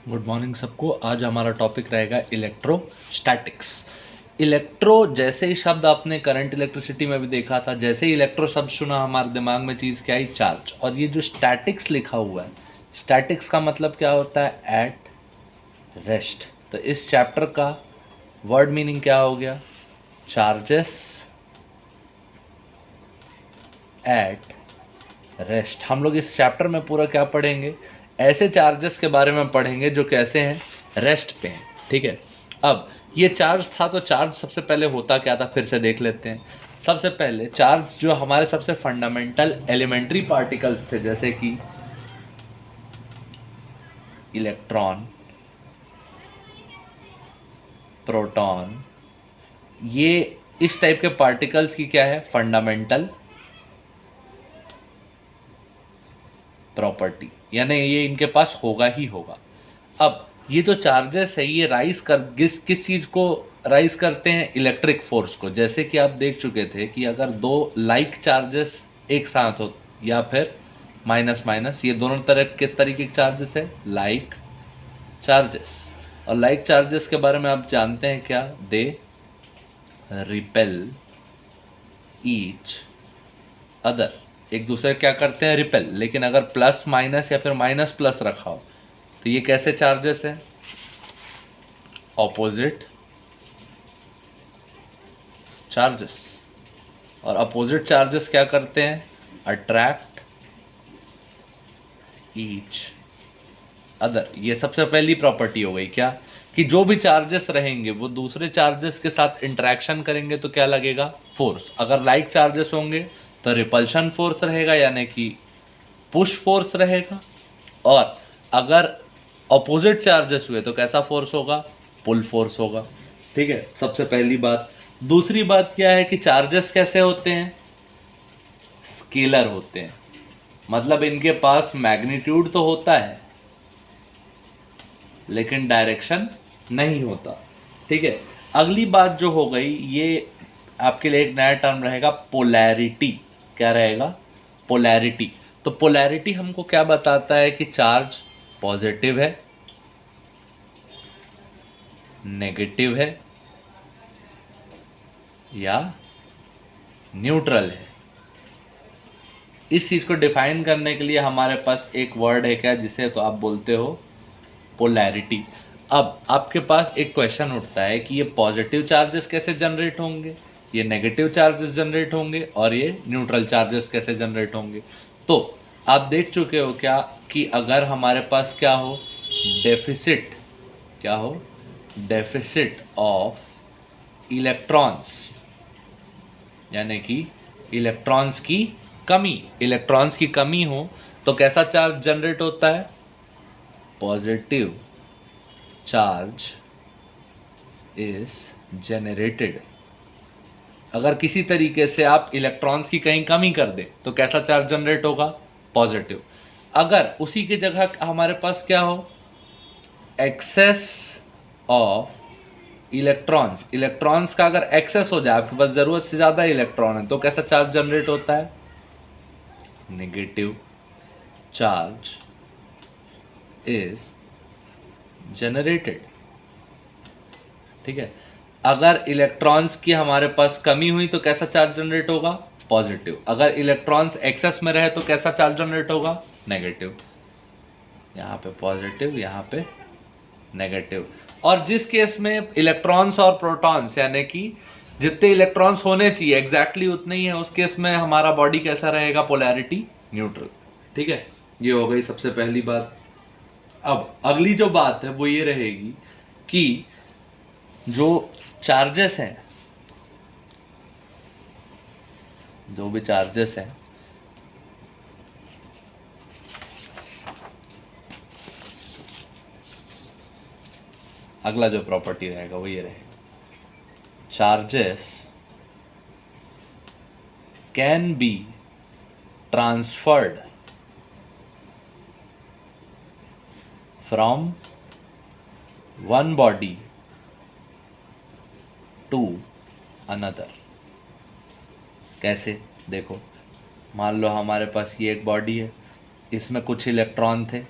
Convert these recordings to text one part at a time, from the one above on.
Good morning सबको। आज हमारा टॉपिक रहेगा इलेक्ट्रोस्टैटिक्स। इलेक्ट्रो जैसे ही शब्द आपने करंट इलेक्ट्रिसिटी में भी देखा था, जैसे ही इलेक्ट्रो शब्द सुना हमारे दिमाग में चीज़ क्या आई? चार्ज। और ये जो स्टैटिक्स लिखा हुआ है, स्टैटिक्स का मतलब क्या होता है? At rest. तो इस चैप्टर का वर्ड मीनिंग क्या हो गया? Charges at rest. हम लोग इस चैप्टर में पूरा क्या पढ़ेंगे? ऐसे चार्जेस के बारे में पढ़ेंगे जो कैसे हैं? रेस्ट पे हैं। ठीक है। अब ये चार्ज था, तो चार्ज सबसे पहले होता क्या था फिर से देख लेते हैं। सबसे पहले चार्ज जो हमारे सबसे फंडामेंटल एलिमेंट्री पार्टिकल्स थे, जैसे कि इलेक्ट्रॉन, प्रोटॉन, ये इस टाइप के पार्टिकल्स की क्या है? फंडामेंटल प्रॉपर्टी, यानी ये इनके पास होगा ही होगा। अब ये जो चार्जेस है ये राइज कर किस चीज़ को राइज करते हैं? इलेक्ट्रिक फोर्स को। जैसे कि आप देख चुके थे कि अगर दो लाइक चार्जेस एक साथ हो, या फिर माइनस माइनस, ये दोनों तरह किस तरीके के चार्जेस है? Like charges. और लाइक चार्जेस के बारे में आप जानते हैं क्या? They repel each other. एक दूसरे क्या करते हैं? रिपेल। लेकिन अगर प्लस माइनस या फिर माइनस प्लस रखा हो तो ये कैसे चार्जेस है? Opposite charges. और अपोजिट चार्जेस क्या करते हैं? Attract each other. ये सबसे पहली प्रॉपर्टी हो गई क्या? कि जो भी चार्जेस रहेंगे वो दूसरे चार्जेस के साथ इंटरेक्शन करेंगे तो क्या लगेगा? फोर्स। अगर लाइक चार्जेस होंगे तो रिपल्शन फोर्स रहेगा, यानी कि पुश फोर्स रहेगा। और अगर अपोजिट चार्जेस हुए तो कैसा फोर्स होगा? पुल फोर्स होगा। ठीक है, सबसे पहली बात। दूसरी बात क्या है कि चार्जेस कैसे होते हैं? स्केलर होते हैं। मतलब इनके पास मैग्नीट्यूड तो होता है लेकिन डायरेक्शन नहीं होता। ठीक है। अगली बात जो हो गई, ये आपके लिए एक नया टर्म रहेगा, पोलैरिटी। क्या रहेगा? पोलैरिटी। तो पोलैरिटी हमको क्या बताता है कि चार्ज पॉजिटिव है, नेगेटिव है या न्यूट्रल है। इस चीज को डिफाइन करने के लिए हमारे पास एक वर्ड है क्या, जिसे तो आप बोलते हो पोलैरिटी। अब आपके पास एक क्वेश्चन उठता है कि ये पॉजिटिव चार्जेस कैसे जनरेट होंगे, ये नेगेटिव चार्जेस जनरेट होंगे, और ये न्यूट्रल चार्जेस कैसे जनरेट होंगे? तो आप देख चुके हो क्या कि अगर हमारे पास क्या हो? डेफिसिट। क्या हो? डेफिसिट ऑफ इलेक्ट्रॉन्स, यानी कि इलेक्ट्रॉन्स की कमी। इलेक्ट्रॉन्स की कमी हो तो कैसा चार्ज जनरेट होता है? Positive charge is generated. अगर किसी तरीके से आप इलेक्ट्रॉन्स की कहीं कमी कर दें तो कैसा चार्ज जनरेट होगा? पॉजिटिव। अगर उसी की जगह हमारे पास क्या हो? Access of electrons. इलेक्ट्रॉन्स का अगर एक्सेस हो जाए, आपके पास जरूरत से ज्यादा इलेक्ट्रॉन है, तो कैसा चार्ज जनरेट होता है? Negative charge is generated. ठीक है। अगर इलेक्ट्रॉन्स की हमारे पास कमी हुई तो कैसा चार्ज जनरेट होगा? पॉजिटिव। अगर इलेक्ट्रॉन्स एक्सेस में रहे तो कैसा चार्ज जनरेट होगा? नेगेटिव। यहाँ पे पॉजिटिव, यहाँ पे नेगेटिव। और जिस केस में इलेक्ट्रॉन्स और प्रोटॉन्स, यानी कि जितने इलेक्ट्रॉन्स होने चाहिए एग्जैक्टली उतने ही है, उस केस में हमारा बॉडी कैसा रहेगा? Polarity neutral. ठीक है, ये हो गई सबसे पहली बात। अब अगली जो बात है वो ये रहेगी कि जो चार्जेस हैं, जो भी चार्जेस हैं, अगला जो प्रॉपर्टी रहेगा वो ये रहेगा, charges can be transferred from one body to another. कैसे? देखो, मान लो हमारे पास ये एक बॉडी है, इसमें कुछ इलेक्ट्रॉन थे,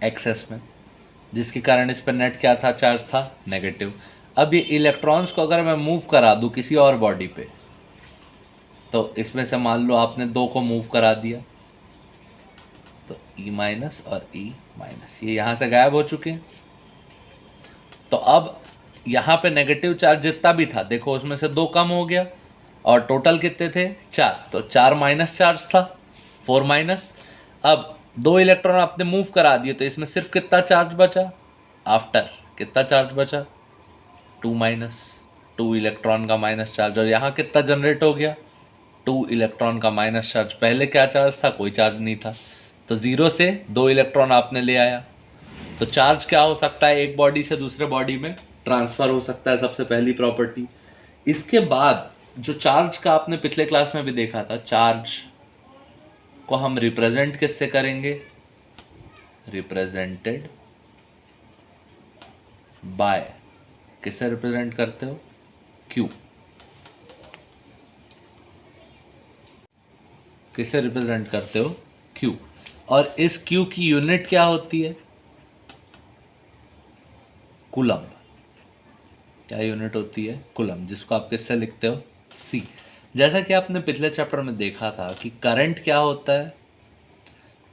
एक्सेस में, जिसके कारण इस पर नेट क्या था, चार्ज था नेगेटिव। अब ये इलेक्ट्रॉन्स को अगर मैं मूव करा दूं किसी और बॉडी पे, तो इसमें से मान लो आपने 2 को मूव करा दिया, तो E माइनस और E माइनस ये यहाँ से गायब हो चुके हैं। तो अब यहाँ पे नेगेटिव चार्ज जितना भी था देखो उसमें से 2 कम हो गया, और टोटल कितने थे, 4, तो 4 माइनस चार्ज था, 4 माइनस। अब 2 इलेक्ट्रॉन आपने मूव करा दिए तो इसमें सिर्फ कितना चार्ज बचा, आफ्टर कितना चार्ज बचा, 2 माइनस, 2 इलेक्ट्रॉन का माइनस चार्ज। और यहाँ कितना जनरेट हो गया, 2 इलेक्ट्रॉन का माइनस चार्ज। पहले क्या चार्ज था, कोई चार्ज नहीं था, तो 0 से 2 इलेक्ट्रॉन आपने ले आया। तो चार्ज क्या हो सकता है, एक बॉडी से दूसरे बॉडी में ट्रांसफर हो सकता है, सबसे पहली प्रॉपर्टी। इसके बाद जो चार्ज का आपने पिछले क्लास में भी देखा था, चार्ज को हम रिप्रेजेंट किससे करेंगे, रिप्रेजेंटेड बाय, किससे रिप्रेजेंट करते हो, क्यू। किससे रिप्रेजेंट करते हो, क्यू। और इस क्यू की यूनिट क्या होती है, कूलम्ब। क्या यूनिट होती है, कूलम्ब, जिसको आप किससे लिखते हो, सी। जैसा कि आपने पिछले चैप्टर में देखा था कि करंट क्या होता है,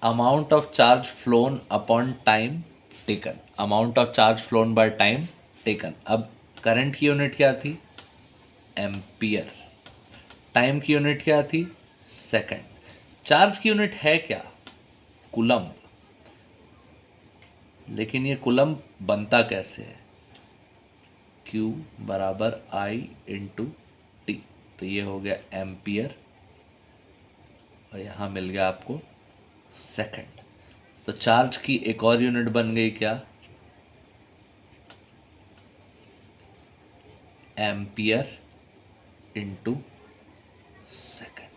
amount of charge phloem upon time taken, amount of charge phloem by time taken. अब करंट की यूनिट क्या थी, एम्पियर। टाइम की यूनिट क्या थी, सेकंड। चार्ज की यूनिट है क्या, कूलम्ब। लेकिन ये कूलम्ब बनता कैसे है, Q बराबर I इंटू टी। तो ये हो गया एम्पियर, और यहाँ मिल गया आपको सेकंड। तो चार्ज की एक और यूनिट बन गई क्या, एम्पियर इंटू सेकंड।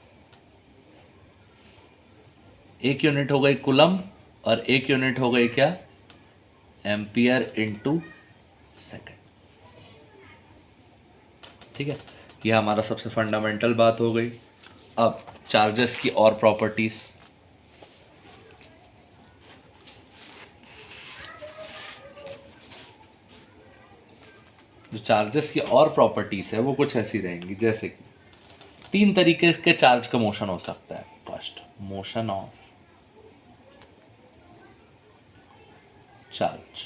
एक यूनिट हो गई कूलम्ब और एक यूनिट हो गई क्या, एम्पियर इंटू सेकंड। ठीक है, ये हमारा सबसे फंडामेंटल बात हो गई। अब चार्जेस की और प्रॉपर्टीज, जो चार्जेस की और प्रॉपर्टीज है वो कुछ ऐसी रहेंगी, जैसे कि 3 तरीके के चार्ज का मोशन हो सकता है। First, motion of charge.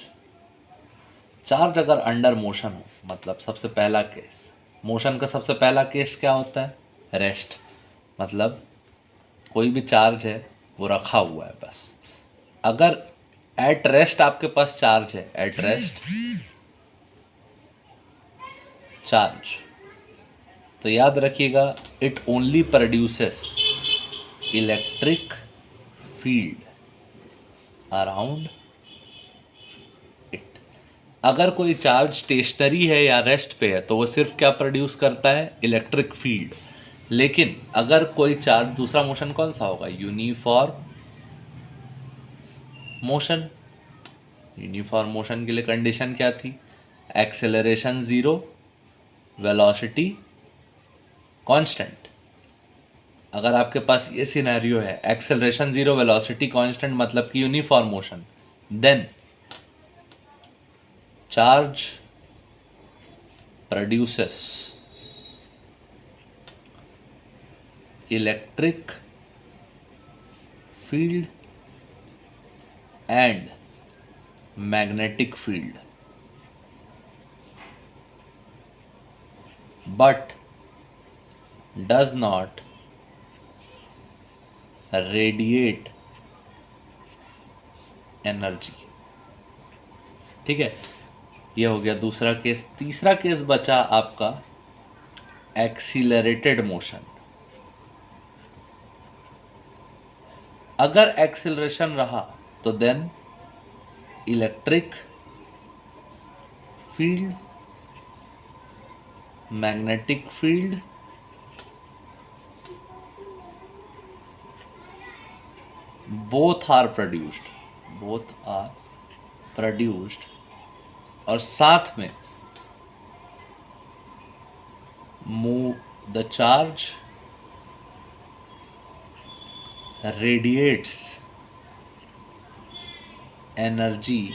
Charge अगर अंडर मोशन हो, मतलब सबसे पहला केस, मोशन का सबसे पहला केस क्या होता है, रेस्ट। मतलब कोई भी चार्ज है वो रखा हुआ है बस। अगर एट रेस्ट आपके पास चार्ज है, एट रेस्ट चार्ज, तो याद रखिएगा it only produces electric field around it. अगर कोई चार्ज स्टेशनरी है या रेस्ट पे है तो वो सिर्फ क्या प्रोड्यूस करता है, इलेक्ट्रिक फील्ड। लेकिन अगर कोई चार्ज, दूसरा मोशन कौन सा होगा, यूनिफॉर्म मोशन। यूनिफॉर्म मोशन के लिए कंडीशन क्या थी, एक्सेलरेशन 0, वेलोसिटी कांस्टेंट। अगर आपके पास ये सिनेरियो है, एक्सेलरेशन 0, वेलोसिटी कांस्टेंट, मतलब कि uniform motion, then charge produces electric field and magnetic field, but does not radiate energy. ठीक है, ये हो गया दूसरा केस। तीसरा केस बचा आपका एक्सीलरेटेड मोशन। अगर एक्सीलरेशन रहा तो then electric field, magnetic field both are produced, और साथ में move the charge radiates energy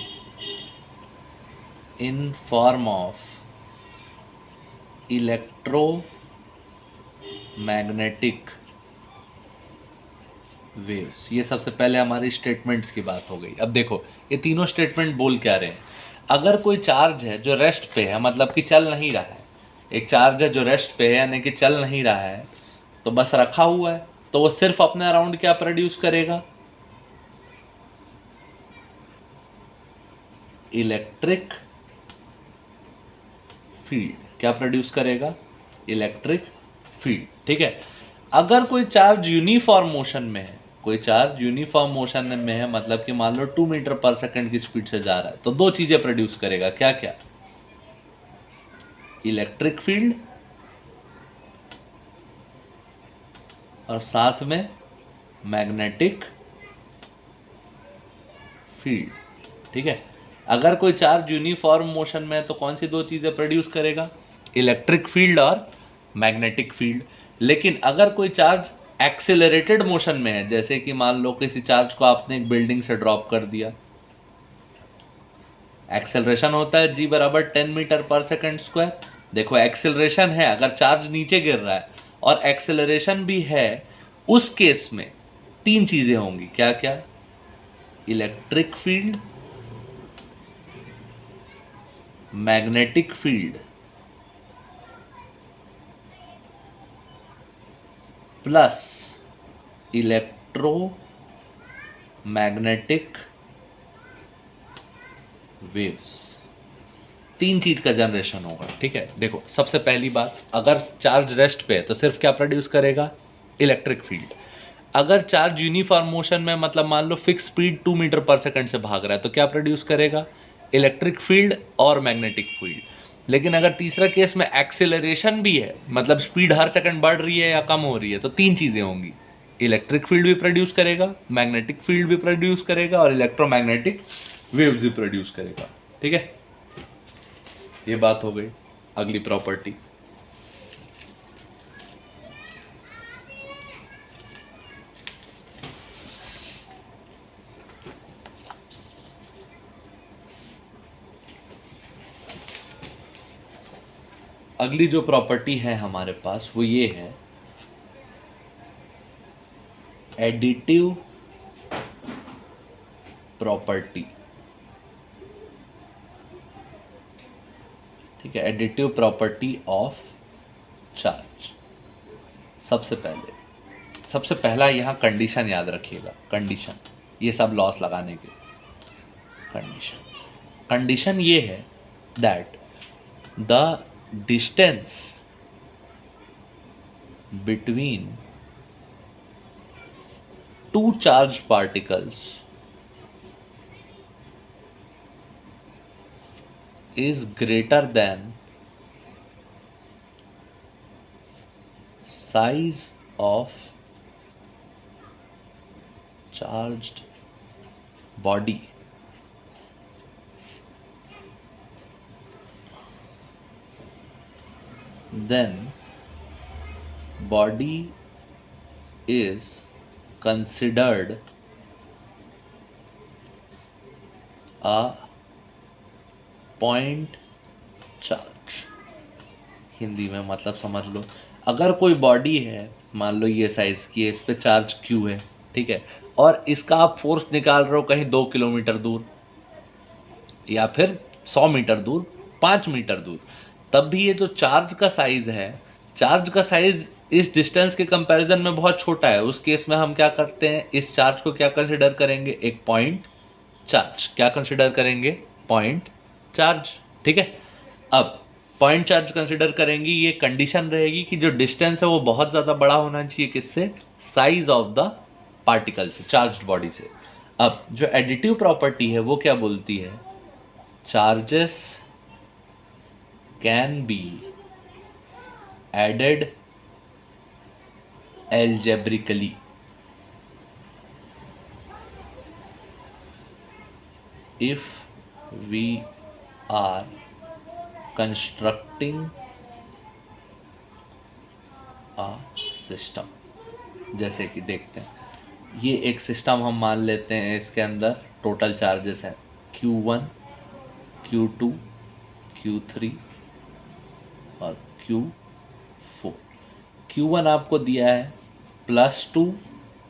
in form of electromagnetic waves. ये सबसे पहले हमारी स्टेटमेंट्स की बात हो गई। अब देखो ये तीनों स्टेटमेंट बोल क्या रहे हैं। अगर कोई चार्ज है जो रेस्ट पे है, मतलब कि चल नहीं रहा है, एक चार्ज है जो रेस्ट पे है यानी कि चल नहीं रहा है, तो बस रखा हुआ है, तो वो सिर्फ अपने अराउंड क्या प्रोड्यूस करेगा? Electric field. क्या प्रोड्यूस करेगा? Electric field. ठीक है। अगर कोई चार्ज यूनिफॉर्म मोशन में है, कोई चार्ज यूनिफॉर्म मोशन में है, मतलब कि मान लो 2 मीटर पर सेकंड की स्पीड से जा रहा है, तो दो चीजें प्रोड्यूस करेगा। क्या क्या? इलेक्ट्रिक फील्ड और साथ में मैग्नेटिक फील्ड। ठीक है। अगर कोई चार्ज यूनिफॉर्म मोशन में है तो कौन सी दो चीजें प्रोड्यूस करेगा? इलेक्ट्रिक फील्ड और मैग्नेटिक फील्ड। लेकिन अगर कोई चार्ज एक्सेलरेटेड मोशन में है, जैसे कि मान लो किसी चार्ज को आपने एक बिल्डिंग से ड्रॉप कर दिया, एक्सेलरेशन होता है जी बराबर 10 मीटर पर सेकंड स्क्वायर। देखो एक्सेलरेशन है अगर चार्ज नीचे गिर रहा है, और एक्सेलरेशन भी है, उस केस में तीन चीजें होंगी। क्या क्या? Electric field, magnetic field plus electromagnetic waves. तीन चीज का जनरेशन होगा। ठीक है। देखो सबसे पहली बात, अगर चार्ज रेस्ट पे है तो सिर्फ क्या प्रोड्यूस करेगा? Electric field. अगर चार्ज यूनिफॉर्म मोशन में, मतलब मान लो फिक्स स्पीड 2 मीटर पर सेकंड से भाग रहा है, तो क्या प्रोड्यूस करेगा? इलेक्ट्रिक फील्ड और मैग्नेटिक फील्ड। लेकिन अगर तीसरा केस में एक्सेलरेशन भी है, मतलब स्पीड हर सेकंड बढ़ रही है या कम हो रही है, तो तीन चीजें होंगी। इलेक्ट्रिक फील्ड भी प्रोड्यूस करेगा, मैग्नेटिक फील्ड भी प्रोड्यूस करेगा, और इलेक्ट्रोमैग्नेटिक वेव्स भी प्रोड्यूस करेगा। ठीक है। ये बात हो गई। अगली प्रॉपर्टी, अगली जो प्रॉपर्टी है हमारे पास वो ये है, एडिटिव प्रॉपर्टी। ठीक है। Additive property of charge. सबसे पहला यहां कंडीशन याद रखिएगा। कंडीशन, ये सब लॉस लगाने के कंडीशन ये है that the distance between two charge particles is greater than size of charged body, then body is considered a point charge. Hindi में मतलब समझ लो, अगर कोई बॉडी है, मान लो ये साइज की है, इस पे चार्ज क्यू है, ठीक है, और इसका आप फोर्स निकाल रहे हो कहीं 2 किलोमीटर दूर, या फिर 100 मीटर दूर, 5 मीटर दूर, तब भी ये जो चार्ज का साइज है, चार्ज का साइज इस डिस्टेंस के कंपैरिजन में बहुत छोटा है। उस केस में हम क्या करते हैं, इस चार्ज को क्या कंसिडर करेंगे? एक पॉइंट चार्ज। क्या कंसिडर करेंगे? Point charge. ठीक है। अब पॉइंट चार्ज कंसिडर करेंगी, ये कंडीशन रहेगी कि जो डिस्टेंस है वो बहुत ज़्यादा बड़ा होना चाहिए। किससे? साइज ऑफ द पार्टिकल से, चार्ज्ड बॉडी से। अब जो एडिटिव प्रॉपर्टी है वो क्या बोलती है? Charges can be added algebraically if we are constructing a system। जैसे कि देखते हैं, ये एक सिस्टम हम मान लेते हैं, इसके अंदर टोटल चार्जेस हैं Q1, Q2, Q3 और Q4। Q1 आपको दिया है +2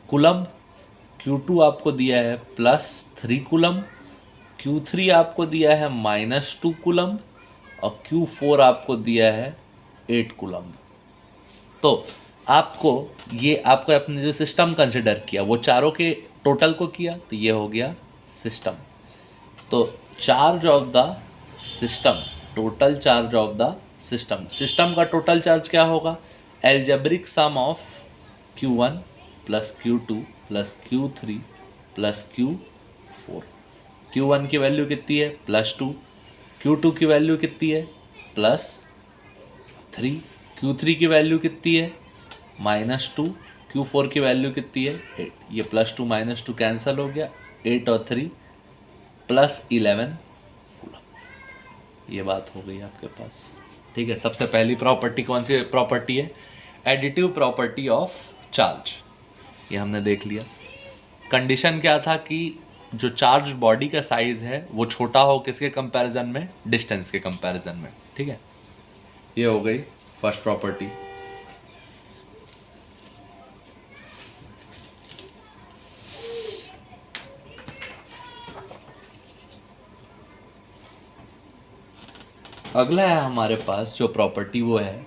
कूलम, Q2 आपको दिया है +3 कूलम, Q3 आपको दिया है -2 कूलम और Q4 आपको दिया है 8 कूलम। तो आपको अपने जो सिस्टम कंसिडर किया वो चारों के टोटल को किया, तो ये हो गया सिस्टम। तो charge of the system, total charge of the system, system का टोटल चार्ज क्या होगा? Algebraic sum of Q1 plus Q2 plus Q3 plus Q4। Q1 की वैल्यू कितनी है? +2। Q2 की वैल्यू कितनी है? +3। Q3 की वैल्यू कितनी है? -2। Q4 की वैल्यू कितनी है? 8। ये +2 -2 कैंसिल हो गया, 8 और 3 +11 कूलम। ये बात हो गई आपके पास। ठीक है, सबसे पहली प्रॉपर्टी कौन सी प्रॉपर्टी है? एडिटिव प्रॉपर्टी ऑफ चार्ज, ये हमने देख लिया। कंडीशन क्या था कि जो चार्ज बॉडी का साइज है वो छोटा हो किसके कंपैरिजन में? डिस्टेंस के कंपैरिजन में। ठीक है, ये हो गई फर्स्ट प्रॉपर्टी। अगला है हमारे पास जो प्रॉपर्टी, वो है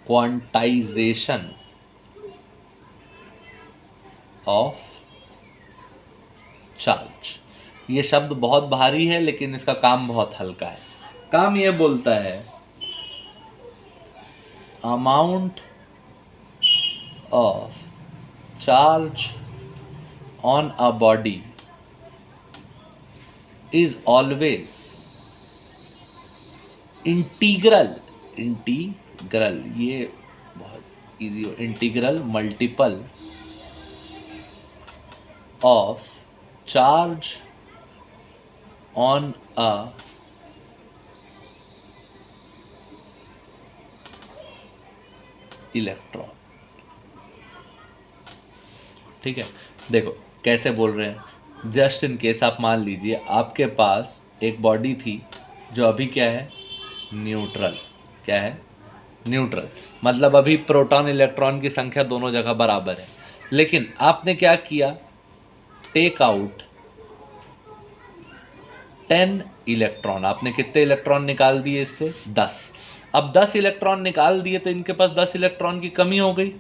क्वांटाइजेशन ऑफ चार्ज। ये शब्द बहुत भारी है लेकिन इसका काम बहुत हल्का है। काम ये बोलता है amount of charge on a body is always integral, ये बहुत इजी हो, integral multiple of charge on a electron. ठीक है, देखो कैसे बोल रहे हैं। जस्ट इन केस आप मान लीजिए आपके पास एक बॉडी थी जो अभी क्या है? न्यूट्रल। क्या है? न्यूट्रल। मतलब अभी प्रोटॉन इलेक्ट्रॉन की संख्या दोनों जगह बराबर है, लेकिन आपने क्या किया? Take out 10 electron. आपने कितने इलेक्ट्रॉन निकाल दिए इससे? 10। अब 10 इलेक्ट्रॉन निकाल दिए तो इनके पास 10 इलेक्ट्रॉन की कमी हो गई।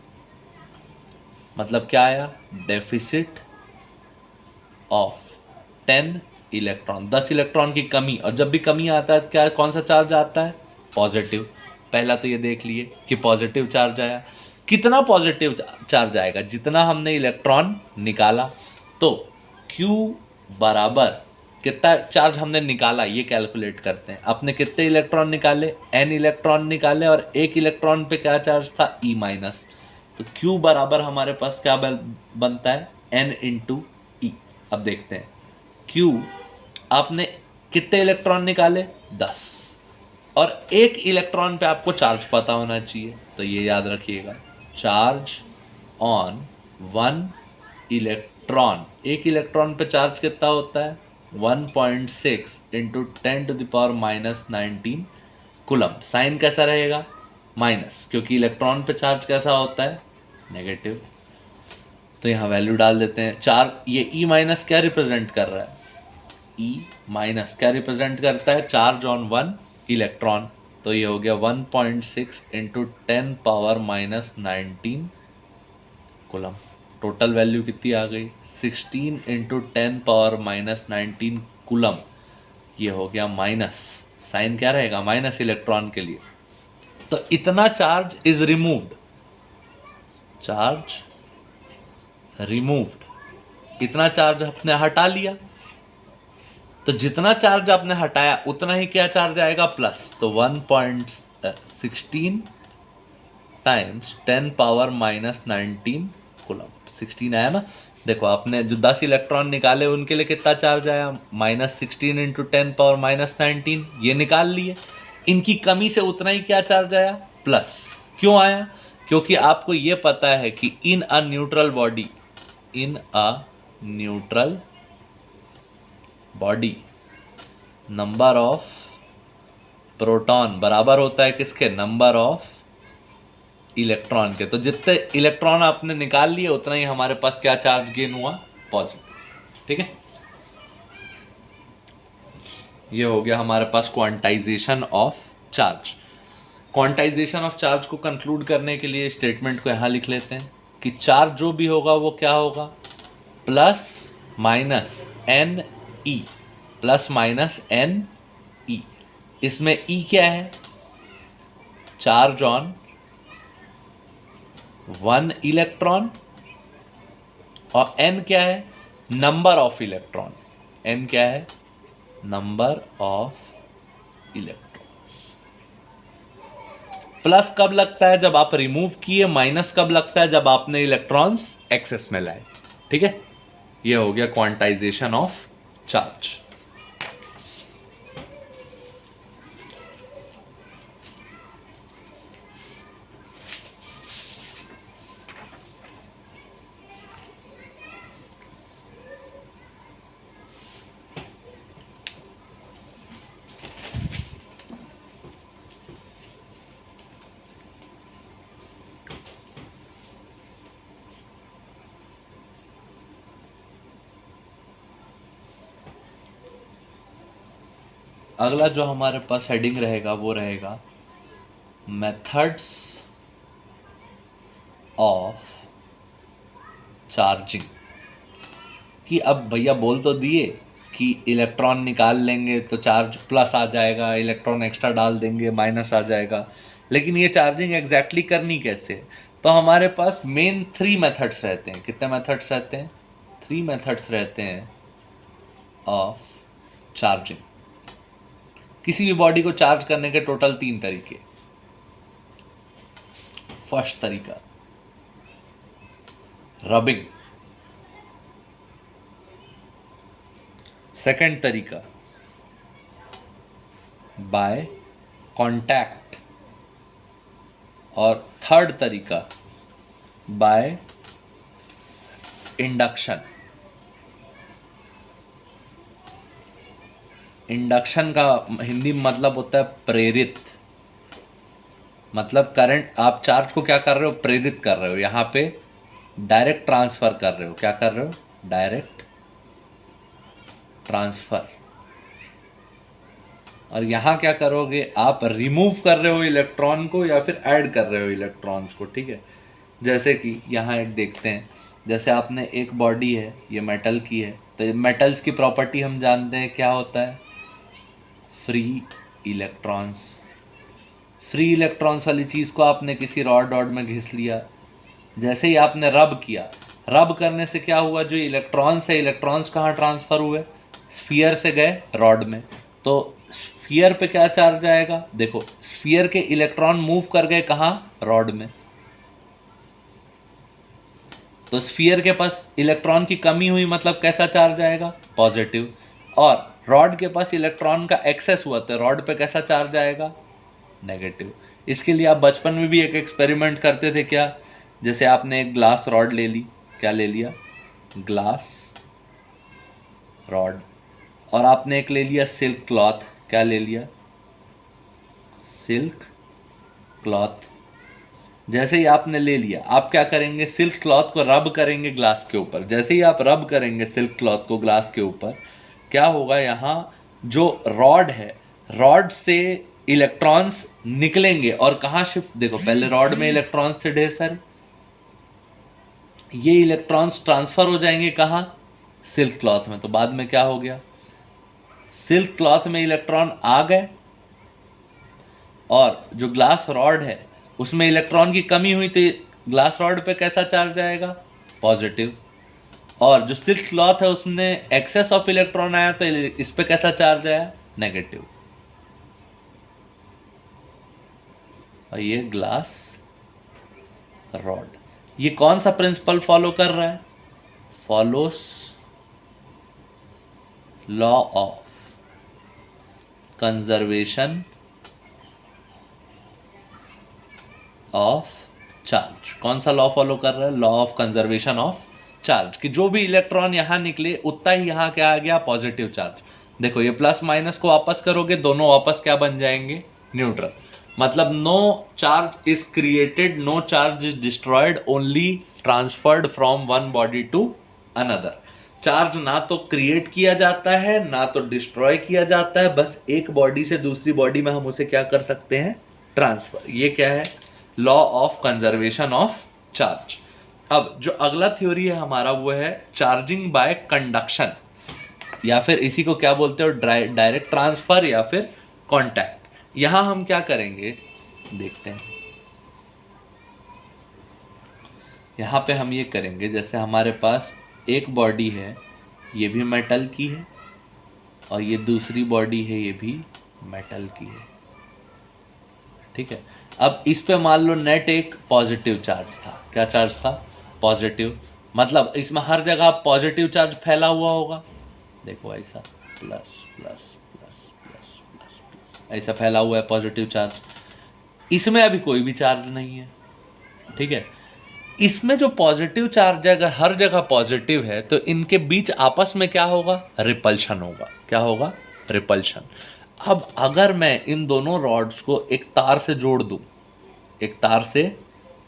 मतलब क्या आया? डेफिसिट ऑफ 10 इलेक्ट्रॉन, 10 इलेक्ट्रॉन की कमी। और जब भी कमी आता है क्या, कौन सा चार्ज आता है? पॉजिटिव। पहला तो ये देख लिए कि पॉजिटिव चार्ज आया। कितना पॉजिटिव चार्ज आएगा? जितना हमने इलेक्ट्रॉन निकाला। तो Q बराबर कितना चार्ज हमने निकाला ये कैलकुलेट करते हैं। आपने कितने इलेक्ट्रॉन निकाले? n इलेक्ट्रॉन निकाले और एक इलेक्ट्रॉन पे क्या चार्ज था? E-। तो Q बराबर हमारे पास क्या बनता है? n इंटू ई। अब देखते हैं Q, आपने कितने इलेक्ट्रॉन निकाले? 10। और एक इलेक्ट्रॉन पे आपको चार्ज पता होना चाहिए, तो ये याद रखिएगा, चार्ज ऑन 1 इलेक्ट्रॉन। एक इलेक्ट्रॉन पे चार्ज कितना होता है? 1.6 इंटू 10⁻⁻19 कूलम। साइन कैसा रहेगा? माइनस, क्योंकि इलेक्ट्रॉन पे चार्ज कैसा होता है? नेगेटिव। तो यहाँ वैल्यू डाल देते हैं। ये E- क्या रिप्रेजेंट कर रहा है? E- क्या रिप्रेजेंट करता है? Charge on 1 electron. तो ये हो गया 1.6 इंटू 10⁻⁻19 कूलम। टोटल वैल्यू कितनी आ गई? 16 इंटू 10⁻⁻19 कूलम। ये हो गया माइनस। साइन क्या रहेगा? माइनस इलेक्ट्रॉन के लिए। तो इतना charge is removed, charge removed. इतना चार्ज आपने हटा लिया। तो जितना चार्ज आपने हटाया उतना ही क्या चार्ज आएगा? प्लस। तो 1.16 टाइम्स 10⁻⁻19 कूलम। 16 आया ना। देखो आपने जो 10 इलेक्ट्रॉन निकाले उनके लिए कितना चार्ज आया? -16 इंटू 10⁻⁻19। ये निकाल लिए। इनकी कमी से उतना ही क्या चार्ज आया? प्लस। क्यों आया? क्योंकि आपको ये पता है कि in a neutral body in a neutral body number of proton बराबर होता है किसके, नंबर ऑफ इलेक्ट्रॉन के। तो जितने इलेक्ट्रॉन आपने निकाल लिए उतना ही हमारे पास क्या चार्ज गेन हुआ, पॉजिटिव। ठीक है, ये हो गया हमारे पास quantization of charge. Quantization of charge को कंक्लूड करने के लिए स्टेटमेंट को यहां लिख लेते हैं कि चार्ज जो भी होगा वो क्या होगा, plus minus N E, plus minus N E. इसमें ई क्या है, चार्ज ऑन वन इलेक्ट्रॉन, और एन क्या है, नंबर ऑफ इलेक्ट्रॉन। एन क्या है, नंबर ऑफ इलेक्ट्रॉन्स। प्लस कब लगता है, जब आप रिमूव किए। माइनस कब लगता है, जब आपने इलेक्ट्रॉन्स एक्सेस में लाए। ठीक है, यह हो गया क्वांटाइजेशन ऑफ चार्ज। अगला जो हमारे पास हेडिंग रहेगा वो रहेगा मेथड्स ऑफ चार्जिंग। कि अब भैया बोल तो दिए कि इलेक्ट्रॉन निकाल लेंगे तो चार्ज प्लस आ जाएगा, इलेक्ट्रॉन एक्स्ट्रा डाल देंगे माइनस आ जाएगा, लेकिन ये चार्जिंग एग्जैक्टली करनी कैसे। तो हमारे पास मेन 3 मेथड्स रहते हैं। कितने मेथड्स रहते हैं, 3 मेथड्स रहते हैं ऑफ चार्जिंग। किसी भी बॉडी को चार्ज करने के टोटल 3 तरीके। फर्स्ट तरीका रबिंग, सेकंड तरीका बाय कांटेक्ट, और थर्ड तरीका बाय इंडक्शन। इंडक्शन का हिंदी में मतलब होता है प्रेरित। मतलब करंट, आप चार्ज को क्या कर रहे हो, प्रेरित कर रहे हो। यहां पे डायरेक्ट ट्रांसफर कर रहे हो। क्या कर रहे हो, डायरेक्ट ट्रांसफर। और यहां क्या करोगे, आप रिमूव कर रहे हो इलेक्ट्रॉन को या फिर ऐड कर रहे हो इलेक्ट्रॉन्स को। ठीक है, जैसे कि यहां एक देखते हैं, जैसे आपने एक बॉडी है, ये मेटल की है, तो मेटल्स की प्रॉपर्टी हम जानते हैं क्या होता है, फ्री इलेक्ट्रॉन्स। फ्री इलेक्ट्रॉन्स वाली चीज़ को आपने किसी रॉड में घिस लिया। जैसे ही आपने रब किया, रब करने से क्या हुआ, जो इलेक्ट्रॉन्स है, इलेक्ट्रॉन्स कहाँ ट्रांसफर हुए, स्फीयर से गए रॉड में। तो स्फीयर पे क्या चार्ज आएगा, देखो स्फीयर के इलेक्ट्रॉन मूव कर गए कहाँ, रॉड में। तो स्फीयर के पास इलेक्ट्रॉन की कमी हुई, मतलब कैसा चार्ज आएगा, पॉजिटिव। और रॉड के पास इलेक्ट्रॉन का एक्सेस हुआ तो रॉड पे कैसा चार्ज आएगा, नेगेटिव। इसके लिए आप बचपन में भी एक एक्सपेरिमेंट करते थे क्या, जैसे आपने एक ग्लास रॉड ले ली, क्या ले लिया, ग्लास रॉड, और आपने एक ले लिया सिल्क क्लॉथ, क्या ले लिया, सिल्क क्लॉथ। जैसे ही आपने ले लिया, आप क्या करेंगे, सिल्क क्लॉथ को रब करेंगे ग्लास के ऊपर। जैसे ही आप रब करेंगे सिल्क क्लॉथ को ग्लास के ऊपर, क्या होगा, यहाँ जो रॉड है, रॉड से इलेक्ट्रॉन्स निकलेंगे और कहाँ शिफ्ट, देखो पहले रॉड में इलेक्ट्रॉन्स थे ढेर सारे, ये इलेक्ट्रॉन्स ट्रांसफर हो जाएंगे कहाँ, सिल्क क्लॉथ में। तो बाद में क्या हो गया, सिल्क क्लॉथ में इलेक्ट्रॉन आ गए, और जो ग्लास रॉड है उसमें इलेक्ट्रॉन की कमी हुई, तो ग्लास रॉड पे कैसा चार्ज आएगा, पॉजिटिव। और जो सिल्क क्लॉथ है उसमें एक्सेस ऑफ इलेक्ट्रॉन आया, तो इस पे कैसा चार्ज आया, नेगेटिव। और ये ग्लास रॉड, ये कौन सा प्रिंसिपल फॉलो कर रहा है, follows law of conservation of charge. कौन सा लॉ फॉलो कर रहा है, law of conservation of charge कि जो भी इलेक्ट्रॉन यहाँ निकले उतना ही यहाँ क्या आ गया, पॉजिटिव चार्ज। देखो ये प्लस माइनस को वापस करोगे, दोनों वापस क्या बन जाएंगे, न्यूट्रल। मतलब no charge is created, no charge is destroyed, only transferred from one body to another. Charge ना तो क्रिएट किया जाता है ना तो डिस्ट्रॉय किया जाता है, बस एक बॉडी से दूसरी बॉडी में हम उसे क्या कर सकते हैं, ट्रांसफर। ये क्या है, law of conservation of charge. अब जो अगला थ्योरी है हमारा वो है चार्जिंग बाय कंडक्शन, या फिर इसी को क्या बोलते हो, डायरेक्ट ट्रांसफर या फिर कांटेक्ट। यहां हम क्या करेंगे देखते हैं। यहां पे हम ये करेंगे, जैसे हमारे पास एक बॉडी है, ये भी मेटल की है, और ये दूसरी बॉडी है, ये भी मेटल की है, ठीक है। अब इस पे मान लो नेट एक पॉजिटिव चार्ज था, क्या चार्ज था, पॉजिटिव। मतलब इसमें हर जगह पॉजिटिव चार्ज फैला हुआ होगा, देखो ऐसा plus plus plus plus plus plus ऐसा फैला हुआ है पॉजिटिव चार्ज। इसमें अभी कोई भी चार्ज नहीं है, ठीक है। इसमें जो पॉजिटिव चार्ज है, अगर हर जगह पॉजिटिव है तो इनके बीच आपस में क्या होगा, रिपल्शन होगा। क्या होगा, रिपल्शन। अब अगर मैं इन दोनों रॉड्स को एक तार से जोड़ दूं, एक तार से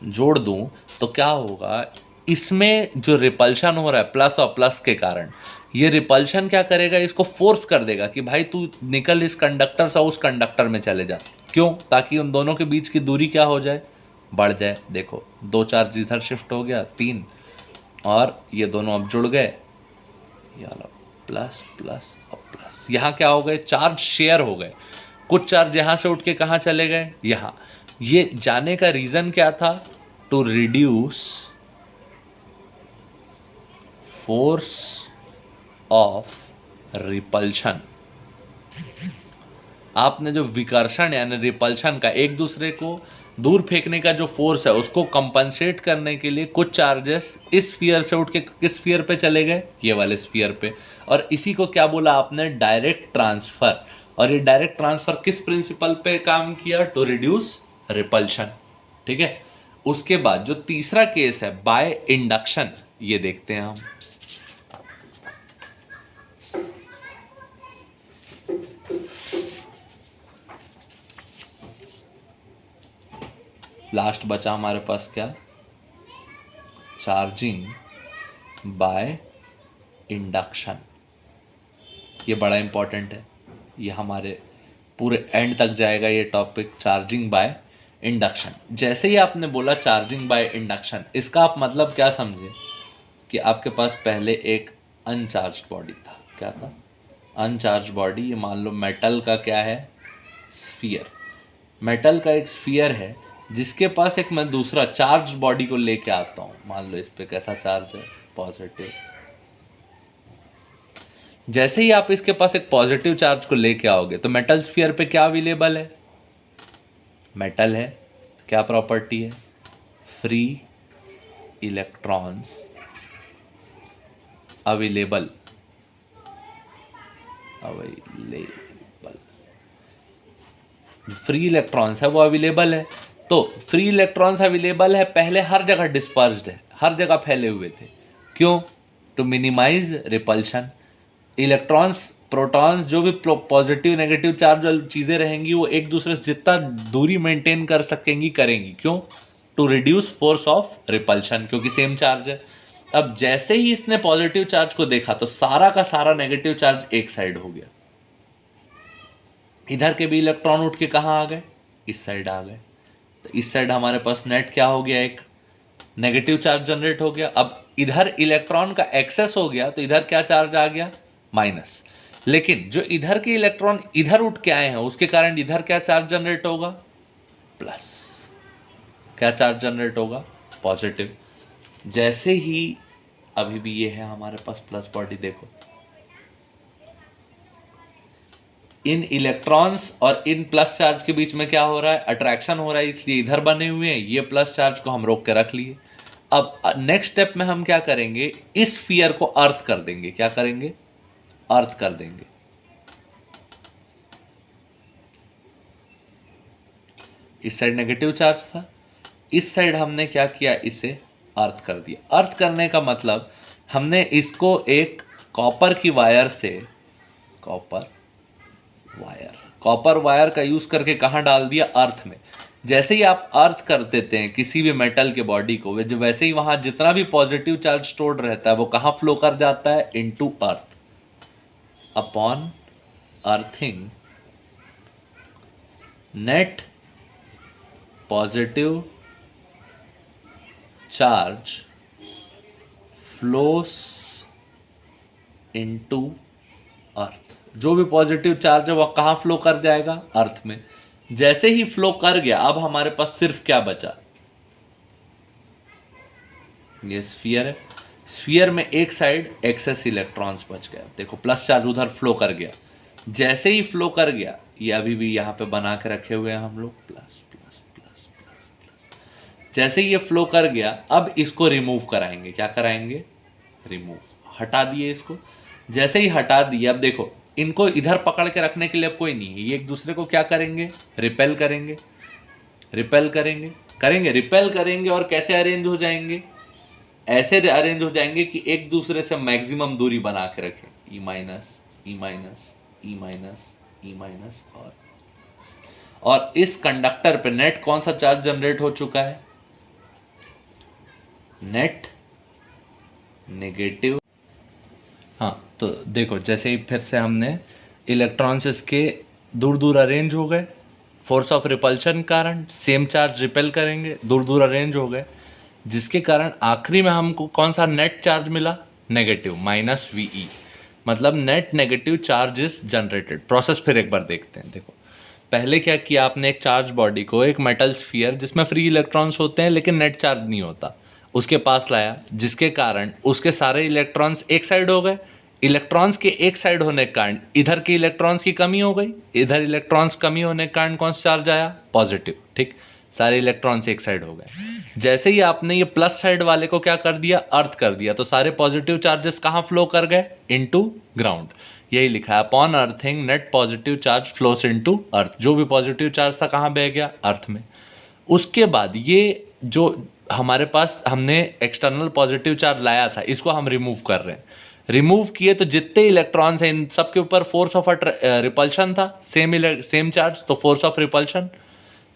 जोड़ दूं, तो क्या होगा, इसमें जो रिपल्शन हो रहा है प्लस और प्लस के कारण, ये रिपल्शन क्या करेगा, इसको फोर्स कर देगा कि भाई तू निकल इस कंडक्टर से उस कंडक्टर में चले जा। क्यों, ताकि उन दोनों के बीच की दूरी क्या हो जाए, बढ़ जाए। देखो दो चार्ज इधर शिफ्ट हो गया, 3, और ये दोनों अब जुड़ गए, ये वाला प्लस प्लस और प्लस। यहाँ क्या हो गए, चार्ज शेयर हो गए। कुछ चार्ज यहाँ से उठ के कहाँ चले गए, यहाँ। ये जाने का रीजन क्या था, to reduce force of repulsion. आपने जो विकर्षण यानी रिपल्शन का, एक दूसरे को दूर फेंकने का जो फोर्स है, उसको कंपनसेट करने के लिए कुछ चार्जेस इस स्फीयर से उठ के किस स्फीयर पे चले गए, ये वाले स्फीयर पे। और इसी को क्या बोला आपने, डायरेक्ट ट्रांसफर। और ये डायरेक्ट ट्रांसफर किस प्रिंसिपल पे काम किया, टू रिड्यूस रिपल्शन, ठीक है। उसके बाद जो तीसरा केस है बाय इंडक्शन, ये देखते हैं हम। लास्ट बचा हमारे पास क्या, चार्जिंग बाय इंडक्शन। ये बड़ा इंपॉर्टेंट है, ये हमारे पूरे एंड तक जाएगा ये टॉपिक, चार्जिंग बाय इंडक्शन। जैसे ही आपने बोला चार्जिंग बाय इंडक्शन, इसका आप मतलब क्या समझे, कि आपके पास पहले एक अनचार्ज बॉडी था, क्या था, अनचार्ज बॉडी। ये मान लो मेटल का क्या है, स्फीयर। मेटल का एक स्फीयर है जिसके पास एक मैं दूसरा चार्ज बॉडी को लेके आता हूँ। मान लो इस पे कैसा चार्ज है, पॉजिटिव। जैसे ही आप इसके पास एक पॉजिटिव चार्ज को लेके आओगे तो मेटल स्फीयर पे क्या अवेलेबल है, मेटल है, क्या प्रॉपर्टी है, free electrons available, free electrons है वो अवेलेबल है। तो फ्री इलेक्ट्रॉन्स अवेलेबल है, पहले हर जगह डिस्पर्स्ड है, हर जगह फैले हुए थे। क्यों, to minimize repulsion. Electrons, protons, जो भी पॉजिटिव नेगेटिव चार्ज चीज़ें रहेंगी वो एक दूसरे से जितना दूरी मेंटेन कर सकेंगी करेंगी। क्यों, to reduce force of repulsion, क्योंकि सेम चार्ज है। अब जैसे ही इसने पॉजिटिव चार्ज को देखा तो सारा का सारा नेगेटिव चार्ज एक साइड हो गया। इधर के भी इलेक्ट्रॉन उठ के कहाँ आ गए, इस साइड आ गए। तो इस साइड हमारे पास नेट क्या हो गया, एक नेगेटिव चार्ज जनरेट हो गया। अब इधर इलेक्ट्रॉन का एक्सेस हो गया तो इधर क्या चार्ज आ गया, माइनस। लेकिन जो इधर के इलेक्ट्रॉन इधर उठ के आए हैं उसके कारण इधर क्या चार्ज जनरेट होगा, प्लस। क्या चार्ज जनरेट होगा, पॉजिटिव। जैसे ही अभी भी ये है हमारे पास प्लस बॉडी, देखो इन इलेक्ट्रॉन्स और इन प्लस चार्ज के बीच में क्या हो रहा है, अट्रैक्शन हो रहा है, इसलिए इधर बने हुए हैं। ये प्लस चार्ज को हम रोक के रख लिए। अब नेक्स्ट स्टेप में हम क्या करेंगे, इस स्फीयर को अर्थ कर देंगे। क्या करेंगे, अर्थ कर देंगे। इस साइड नेगेटिव चार्ज था, इस साइड हमने क्या किया, इसे अर्थ कर दिया। अर्थ करने का मतलब हमने इसको एक कॉपर की वायर से, कॉपर वायर का यूज करके कहाँ डाल दिया? अर्थ में। जैसे ही आप अर्थ कर देते हैं किसी भी मेटल के बॉडी को, वैसे ही वहां जितना भी पॉजिटिव चार्ज स्टोर्ड रहता है वो कहाँ फ्लो कर जाता है? Into earth. Upon earthing, net positive charge flows into earth. जो भी पॉजिटिव चार्ज है वह कहाँ फ्लो कर जाएगा? अर्थ में। जैसे ही फ्लो कर गया, अब हमारे पास सिर्फ क्या बचा? ये स्फीयर है। स्फीयर में एक साइड एक्सेस इलेक्ट्रॉन्स बच गया। देखो प्लस चार्ज उधर फ्लो कर गया। जैसे ही फ्लो कर गया, ये अभी भी यहां पे बना के रखे हुए हैं हम लोग, plus plus plus plus plus. जैसे ही ये फ्लो कर गया, अब इसको रिमूव कराएंगे। क्या कराएंगे? रिमूव। हटा दिए इसको। जैसे ही हटा दिए, अब देखो इनको इधर पकड़ के रखने के लिए अब कोई नहीं है। ये एक दूसरे को क्या करेंगे? रिपेल करेंगे। रिपेल करेंगे, रिपेल करेंगे। और कैसे अरेंज हो जाएंगे? ऐसे अरेंज हो जाएंगे कि एक दूसरे से मैक्सिमम दूरी बना के रखें। E minus, E minus, E minus, E minus. और इस कंडक्टर पे नेट कौन सा चार्ज जनरेट हो चुका है? Net negative. हाँ, तो देखो जैसे ही फिर से हमने इलेक्ट्रॉन्स इसके दूर दूर अरेंज हो गए, फोर्स ऑफ रिपल्शन कारण सेम चार्ज रिपेल करेंगे, दूर दूर अरेंज हो गए, जिसके कारण आखिरी में हमको कौन सा नेट चार्ज मिला? Negative, minus VE। मतलब net negative charge is generated. Process फिर एक बार देखते हैं। देखो पहले क्या किया आपने? एक चार्ज बॉडी को, एक मेटल स्फीयर जिसमें फ्री इलेक्ट्रॉन्स होते हैं लेकिन नेट चार्ज नहीं होता, उसके पास लाया, जिसके कारण उसके सारे इलेक्ट्रॉन्स एक साइड हो गए। इलेक्ट्रॉन्स के एक साइड होने के कारण इधर के इलेक्ट्रॉन्स की कमी हो गई। इधर इलेक्ट्रॉन्स कमी होने के कारण कौन सा चार्ज आया? पॉजिटिव। ठीक, सारे इलेक्ट्रॉन्स एक साइड हो गए। जैसे ही आपने ये प्लस साइड वाले को क्या कर दिया? अर्थ कर दिया, तो सारे पॉजिटिव चार्जेस कहाँ फ्लो कर गए? Into ground. यही लिखा है, upon earthing net positive charge flows into earth. जो भी पॉजिटिव चार्ज था कहाँ बह गया? अर्थ में। उसके बाद ये जो हमारे पास हमने एक्सटर्नल पॉजिटिव चार्ज लाया था, इसको हम रिमूव कर रहे हैं। रिमूव किए तो जितने इलेक्ट्रॉन्स हैं इन सब के ऊपर फोर्स ऑफ रिपल्शन था, सेम चार्ज, तो फोर्स ऑफ रिपल्शन।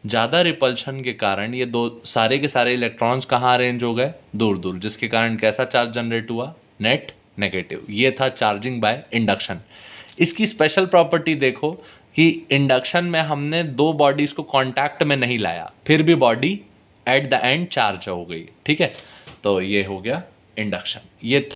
ज़्यादा रिपल्शन के कारण ये दो सारे के सारे इलेक्ट्रॉन्स कहाँ अरेंज हो गए? दूर दूर, जिसके कारण कैसा चार्ज जनरेट हुआ? Net negative. ये था चार्जिंग बाय इंडक्शन। इसकी स्पेशल प्रॉपर्टी देखो कि इंडक्शन में हमने दो बॉडीज को कांटेक्ट में नहीं लाया, फिर भी body at the end charge हो गई। ठीक है, तो ये हो गया इंडक्शन। ये